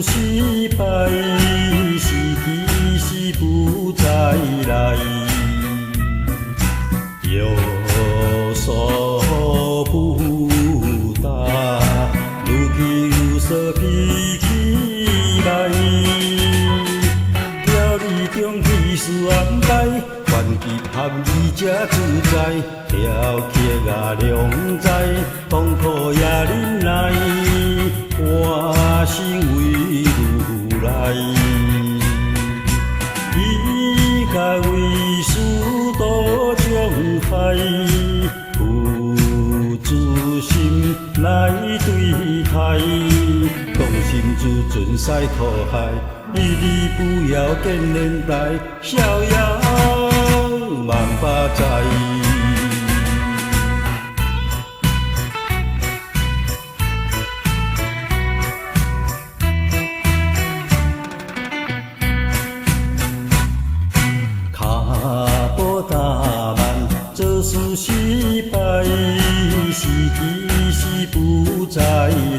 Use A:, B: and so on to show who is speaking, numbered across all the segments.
A: 失败，是其实不再来，有所不答，愈去愈说脾气歹，条理中艺术安排，团结合意才自在，条曲啊良在，痛苦也忍耐。我心为如来，伊甲为师渡障害，有自心来对待，当心自尊赛苦海，你不要见年代，逍遥万百载。做事失败，是其实不再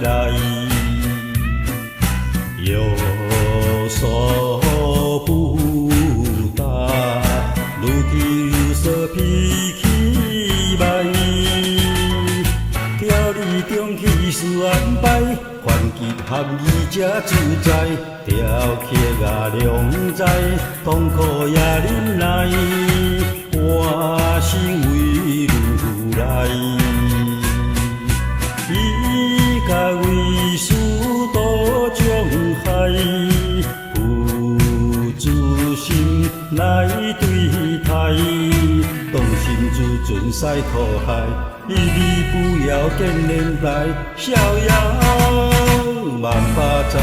A: 来，有所不答，愈去愈说脾气歹，条理中艺术安排，团结合意才自在，条曲啊良在，痛苦也忍耐。我心为如来，伊甲为师渡障害，有自心来对待，当心自尊赛苦海，你不要见年代，逍遥万百载。